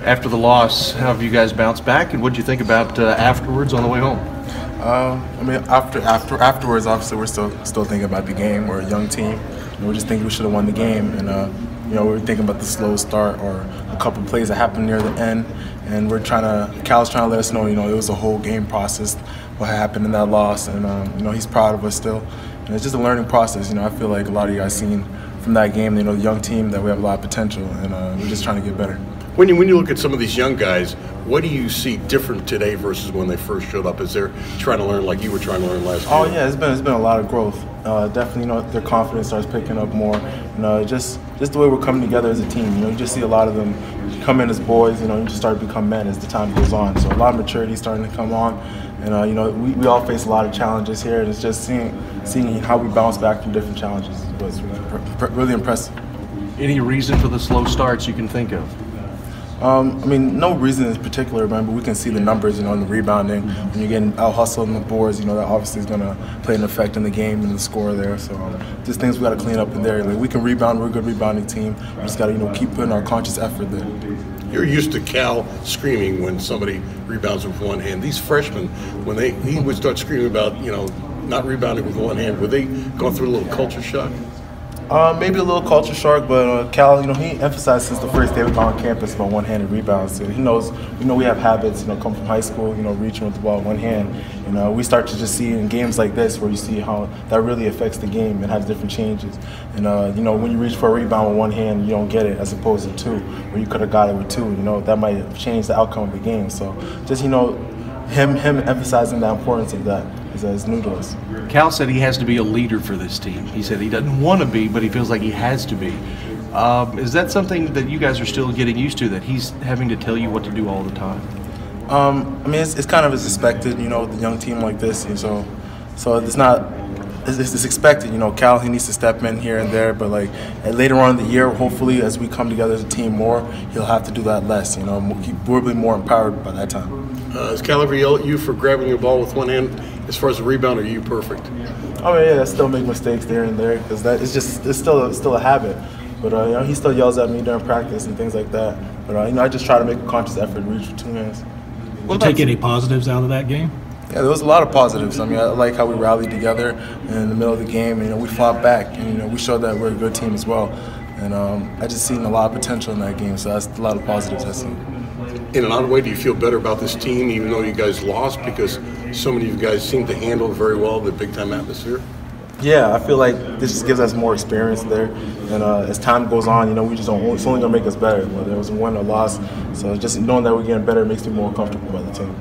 After the loss, how have you guys bounced back, and what did you think about afterwards on the way home? I mean, afterwards, obviously, we're still thinking about the game. We're a young team. We just think we should have won the game, and we were thinking about the slow start or a couple plays that happened near the end, and Cal's trying to let us know, it was a whole game process what happened in that loss, and he's proud of us still, and it's just a learning process. I feel like a lot of you guys seen from that game, the young team, that we have a lot of potential, and we're just trying to get better. When you look at some of these young guys, what do you see different today versus when they first showed up? Is they're trying to learn like you were trying to learn last year? Oh yeah, it's been a lot of growth. Definitely, their confidence starts picking up more. Just the way we're coming together as a team. You just see a lot of them come in as boys. You just start to become men as the time goes on. So a lot of maturity starting to come on, and we all face a lot of challenges here. And it's just seeing how we bounce back from different challenges was really impressive. Any reason for the slow starts you can think of? I mean, no reason in particular, man, but we can see the numbers, in the rebounding. When you're getting out-hustled on the boards, that obviously is going to play an effect in the game and the score there. So just things we got to clean up in there. Like, we can rebound. We're a good rebounding team. We just got to, keep putting our conscious effort there. You're used to Cal screaming when somebody rebounds with one hand. These freshmen, when he would start screaming about, not rebounding with one hand, were they going through a little culture shock? Maybe a little culture shock, but Cal, he emphasized since the first day we got on campus about one-handed rebounds. So he knows, we have habits, come from high school, reaching with the ball with one hand. We start to just see in games like this where you see how that really affects the game and has different changes. And when you reach for a rebound with one hand, you don't get it, as opposed to two, where you could have got it with two. That might have changed the outcome of the game. So just him emphasizing the importance of that is new to us. Cal said he has to be a leader for this team. He said he doesn't want to be, but he feels like he has to be. Is that something that you guys are still getting used to, that he's having to tell you what to do all the time? I mean, it's kind of as expected, with a young team like this. So it's not. It's expected, Cal, he needs to step in here and there, but later on in the year, hopefully, as we come together as a team more, he'll have to do that less, we'll be more empowered by that time. Has Cal ever yelled at you for grabbing the ball with one hand? As far as the rebound, are you perfect? I mean, yeah, I still make mistakes there and there, because it's still a habit. But he still yells at me during practice and things like that. But I just try to make a conscious effort to reach with two hands. Did you take any positives out of that game? Yeah, there was a lot of positives. I mean, I like how we rallied together in the middle of the game. We fought back, and we showed that we're a good team as well. And I just seen a lot of potential in that game, so that's a lot of positives I seen. In an odd way, do you feel better about this team, even though you guys lost, because so many of you guys seem to handle very well the big-time atmosphere? Yeah, I feel like this just gives us more experience there, and as time goes on, we just don't. It's only gonna make us better. Whether it was a win or loss, so just knowing that we're getting better makes me more comfortable by the team.